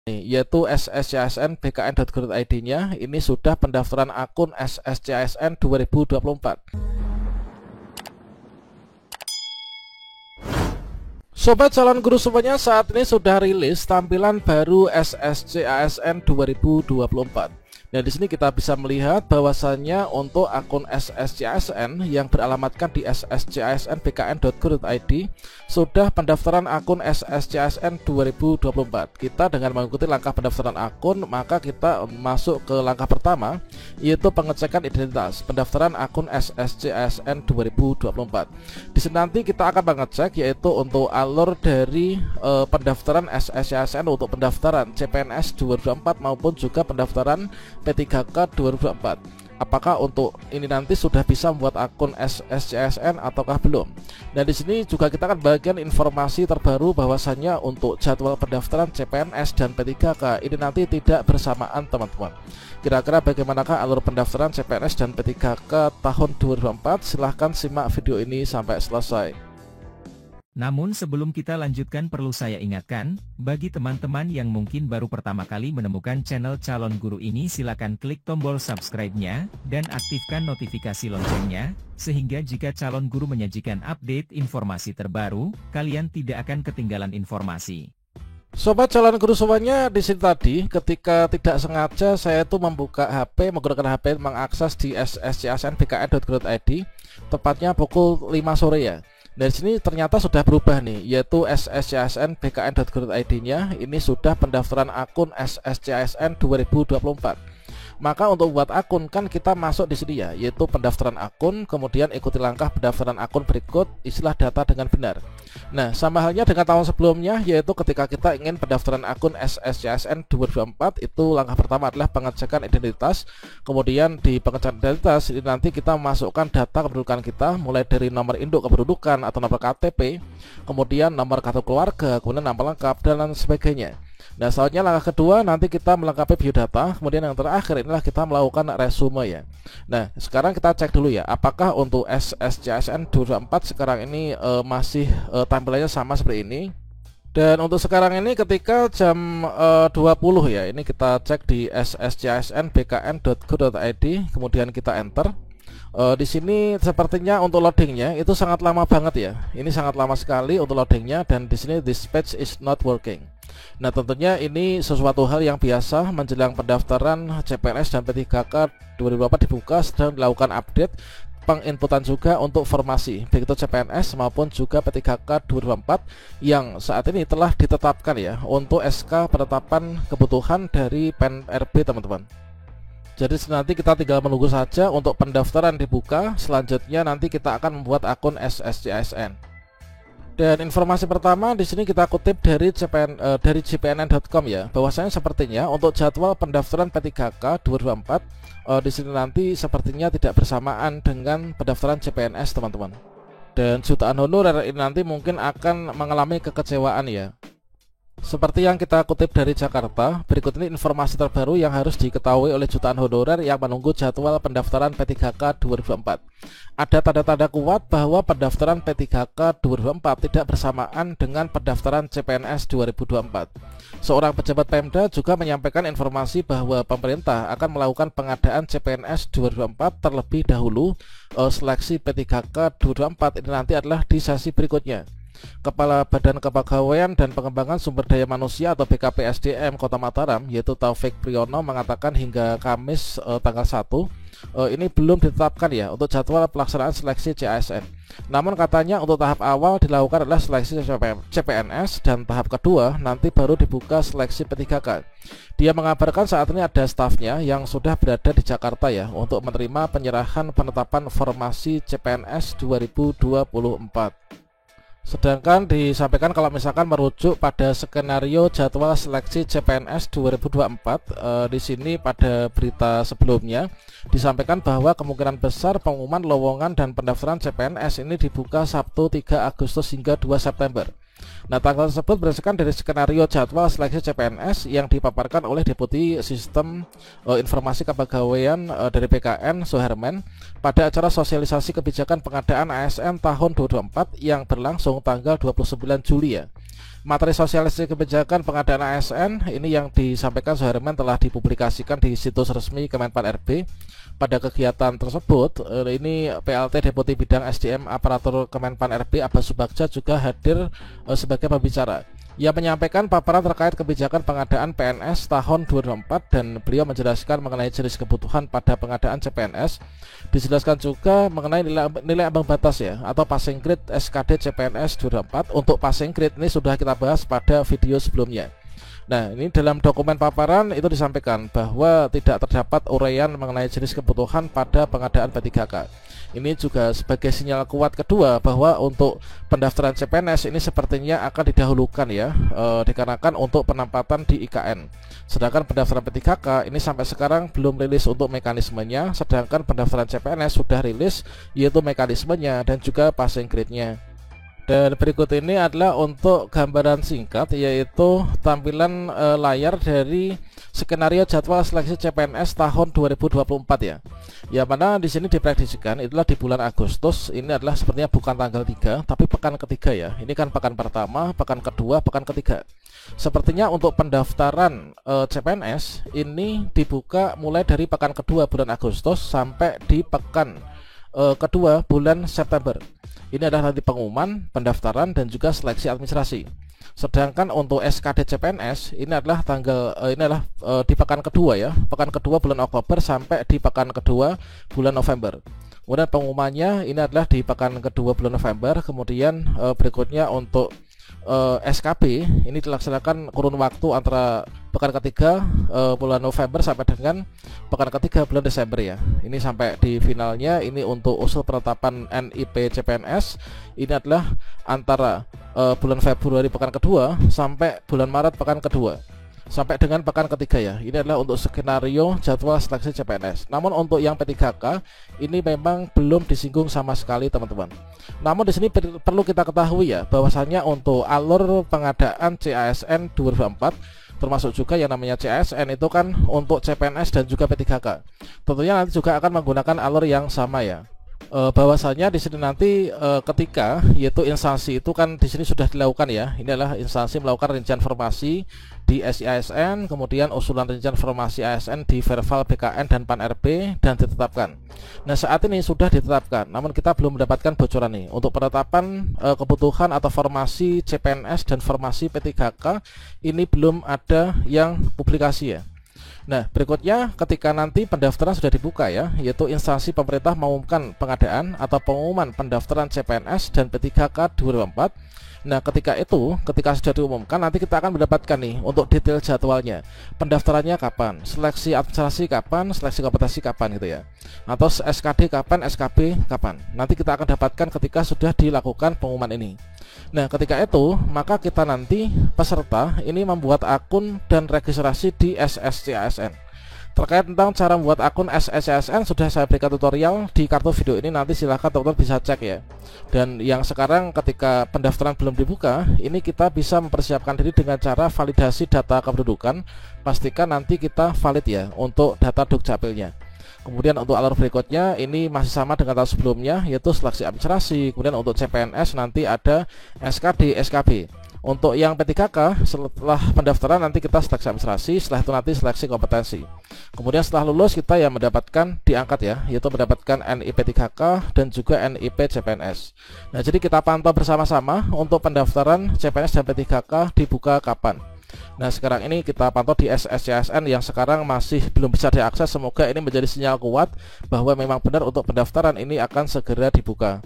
yaitu sscsn.bkn.go.id-nya. Ini sudah pendaftaran akun SSCASN 2024. Sobat calon guru semuanya, saat ini sudah rilis tampilan baru SSCASN 2024. Nah, di sini kita bisa melihat bahwasannya untuk akun SSCASN yang beralamatkan di sscsn.bkn.go.id sudah pendaftaran akun SSCASN 2024. Kita dengan mengikuti langkah pendaftaran akun, maka kita masuk ke langkah pertama, yaitu pengecekan identitas pendaftaran akun SSCASN 2024. Di sini nanti kita akan mengecek yaitu untuk alur dari pendaftaran SSCASN untuk pendaftaran CPNS 2024 maupun juga pendaftaran P3K 2024. Apakah untuk ini nanti sudah bisa membuat akun SSCASN ataukah belum? Nah, di sini juga kita akan bagian informasi terbaru bahwasannya untuk jadwal pendaftaran CPNS dan P3K ini nanti tidak bersamaan, teman-teman. Kira-kira bagaimanakah alur pendaftaran CPNS dan P3K tahun 2024? Silahkan simak video ini sampai selesai. Namun sebelum kita lanjutkan, perlu saya ingatkan, bagi teman-teman yang mungkin baru pertama kali menemukan channel Calon Guru ini, silakan klik tombol subscribe-nya, dan aktifkan notifikasi loncengnya, sehingga jika Calon Guru menyajikan update informasi terbaru, kalian tidak akan ketinggalan informasi. Sobat calon guru semuanya, di sini tadi ketika tidak sengaja saya itu membuka HP, menggunakan HP mengakses di sscsn.bkn.go.id, tepatnya pukul 5 sore ya. Dari sini ternyata sudah berubah nih, yaitu sscsn.bkn.go.id-nya ini sudah pendaftaran akun SSCASN 2024. Maka untuk buat akun kan kita masuk di sini ya, yaitu pendaftaran akun, kemudian ikuti langkah pendaftaran akun berikut, isilah data dengan benar. Nah, sama halnya dengan tahun sebelumnya, yaitu ketika kita ingin pendaftaran akun SSCASN 2024, itu langkah pertama adalah pengecekan identitas. Kemudian di pengecekan identitas ini nanti kita masukkan data kependudukan kita, mulai dari nomor induk kependudukan atau nomor KTP, kemudian nomor kartu keluarga, kemudian nama lengkap dan lain sebagainya. Nah, selanjutnya langkah kedua nanti kita melengkapi biodata, kemudian yang terakhir inilah kita melakukan resume ya. Nah, sekarang kita cek dulu ya, apakah untuk SSCASN 2024 sekarang ini masih tampilannya sama seperti ini. Dan untuk sekarang ini ketika jam 20 ya, ini kita cek di sscsn.bkn.go.id, kemudian kita enter. Di sini sepertinya untuk loadingnya itu sangat lama banget ya. Ini sangat lama sekali untuk loadingnya, dan di sini this page is not working. Nah, tentunya ini sesuatu hal yang biasa menjelang pendaftaran CPNS dan P3K 2024 dibuka, sedang dilakukan update penginputan juga untuk formasi baik itu CPNS maupun juga P3K 2024 yang saat ini telah ditetapkan ya untuk SK penetapan kebutuhan dari PEN-RB, teman-teman. Jadi nanti kita tinggal menunggu saja untuk pendaftaran dibuka. Selanjutnya nanti kita akan membuat akun SSCASN. Dan informasi pertama di sini kita kutip dari jpnn.com ya, bahwasanya sepertinya untuk jadwal pendaftaran P3K 2024 di sini nanti sepertinya tidak bersamaan dengan pendaftaran CPNS, teman-teman. Dan jutaan honorer ini nanti mungkin akan mengalami kekecewaan ya. Seperti yang kita kutip dari Jakarta, berikut ini informasi terbaru yang harus diketahui oleh jutaan honorer yang menunggu jadwal pendaftaran P3K 2024. Ada tanda-tanda kuat bahwa pendaftaran P3K 2024 tidak bersamaan dengan pendaftaran CPNS 2024. Seorang pejabat Pemda juga menyampaikan informasi bahwa pemerintah akan melakukan pengadaan CPNS 2024 terlebih dahulu. Seleksi P3K 2024 ini nanti adalah di sesi berikutnya. Kepala Badan Kepegawaian dan Pengembangan Sumber Daya Manusia atau BKPSDM Kota Mataram, yaitu Taufik Priyono, mengatakan hingga Kamis tanggal 1 ini belum ditetapkan ya untuk jadwal pelaksanaan seleksi CASN. Namun katanya untuk tahap awal dilakukan adalah seleksi CPNS, dan tahap kedua nanti baru dibuka seleksi P3K. Dia mengabarkan saat ini ada stafnya yang sudah berada di Jakarta ya untuk menerima penyerahan penetapan formasi CPNS 2024. Sedangkan disampaikan kalau misalkan merujuk pada skenario jadwal seleksi CPNS 2024, di sini pada berita sebelumnya disampaikan bahwa kemungkinan besar pengumuman lowongan dan pendaftaran CPNS ini dibuka Sabtu 3 Agustus hingga 2 September. Nah, tanggal tersebut berdasarkan dari skenario jadwal seleksi CPNS yang dipaparkan oleh Deputi Sistem Informasi Kepegawaian dari BKN Soherman pada acara sosialisasi kebijakan pengadaan ASN tahun 2024 yang berlangsung tanggal 29 Juli ya. Materi sosialisasi kebijakan pengadaan ASN ini yang disampaikan Suherman telah dipublikasikan di situs resmi Kemenpan RB. Pada kegiatan tersebut, ini PLT Deputi Bidang SDM Aparatur Kemenpan RB Abbas Subagja juga hadir sebagai pembicara. Ia menyampaikan paparan terkait kebijakan pengadaan PNS tahun 2004 dan beliau menjelaskan mengenai jenis kebutuhan pada pengadaan CPNS. Dijelaskan juga mengenai nilai ambang batas ya atau passing grade SKD CPNS 2004. Untuk passing grade ini sudah kita bahas pada video sebelumnya. Nah, ini dalam dokumen paparan itu disampaikan bahwa tidak terdapat uraian mengenai jenis kebutuhan pada pengadaan P3K. Ini juga sebagai sinyal kuat kedua bahwa untuk pendaftaran CPNS ini sepertinya akan didahulukan ya, dikarenakan untuk penempatan di IKN. Sedangkan pendaftaran P3K ini sampai sekarang belum rilis untuk mekanismenya, sedangkan pendaftaran CPNS sudah rilis yaitu mekanismenya dan juga passing grade-nya. Dan berikut ini adalah untuk gambaran singkat, yaitu tampilan layar dari skenario jadwal seleksi CPNS tahun 2024 ya. Yang mana di sini diprediksikan itulah di bulan Agustus. Ini adalah sepertinya bukan tanggal 3 tapi pekan ketiga ya. Ini kan pekan pertama, pekan kedua, pekan ketiga. Sepertinya untuk pendaftaran CPNS ini dibuka mulai dari pekan kedua bulan Agustus sampai di pekan kedua bulan September. Ini adalah nanti pengumuman, pendaftaran dan juga seleksi administrasi. Sedangkan untuk SKD CPNS ini adalah di pekan kedua ya, pekan kedua bulan Oktober sampai di pekan kedua bulan November. Kemudian pengumumannya ini adalah di pekan kedua bulan November. Kemudian berikutnya untuk SKB ini dilaksanakan kurun waktu antara pekan ketiga bulan November sampai dengan pekan ketiga bulan Desember ya. Ini sampai di finalnya ini untuk usul penetapan NIP CPNS ini adalah antara bulan Februari pekan kedua sampai bulan Maret pekan kedua sampai dengan pekan ketiga ya. Ini adalah untuk skenario jadwal seleksi CPNS. Namun untuk yang P3K ini memang belum disinggung sama sekali teman-teman. Namun di sini perlu kita ketahui ya bahwasanya untuk alur pengadaan CASN 2004 termasuk juga yang namanya CASN itu kan untuk CPNS dan juga P3K. Tentunya nanti juga akan menggunakan alur yang sama ya. Bahwasanya di sini nanti ketika yaitu instansi itu kan di sini sudah dilakukan ya. Ini adalah instansi melakukan rincian formasi di SIASN, kemudian usulan rincian formasi ASN di Verval BKN dan Pan RB dan ditetapkan. Nah, saat ini sudah ditetapkan, namun kita belum mendapatkan bocoran nih untuk penetapan kebutuhan atau formasi CPNS dan formasi P3K ini belum ada yang publikasi ya. Nah, berikutnya ketika nanti pendaftaran sudah dibuka ya, yaitu instansi pemerintah mengumumkan pengadaan atau pengumuman pendaftaran CPNS dan P3K 2004. Nah, ketika sudah diumumkan nanti kita akan mendapatkan nih untuk detail jadwalnya. Pendaftarannya kapan, seleksi administrasi kapan, seleksi kompetensi kapan gitu ya. Atau SKD kapan, SKB kapan. Nanti kita akan dapatkan ketika sudah dilakukan pengumuman ini. Nah, ketika itu maka kita nanti peserta ini membuat akun dan registrasi di SSCASN. Terkait tentang cara membuat akun SSCASN sudah saya berikan tutorial di kartu video ini, nanti silahkan teman-teman bisa cek ya. Dan yang sekarang ketika pendaftaran belum dibuka, ini kita bisa mempersiapkan diri dengan cara validasi data kependudukan. Pastikan nanti kita valid ya untuk data Dukcapilnya. Kemudian untuk alur berikutnya ini masih sama dengan tahun sebelumnya, yaitu seleksi administrasi. Kemudian untuk CPNS nanti ada SKD, SKB. Untuk yang P3K setelah pendaftaran nanti kita seleksi administrasi, setelah itu nanti seleksi kompetensi. Kemudian setelah lulus kita yang mendapatkan diangkat ya, yaitu mendapatkan NIP 3K dan juga NIP CPNS. Nah, jadi kita pantau bersama-sama untuk pendaftaran CPNS dan P3K dibuka kapan. Nah, sekarang ini kita pantau di SSCASN yang sekarang masih belum bisa diakses. Semoga ini menjadi sinyal kuat bahwa memang benar untuk pendaftaran ini akan segera dibuka.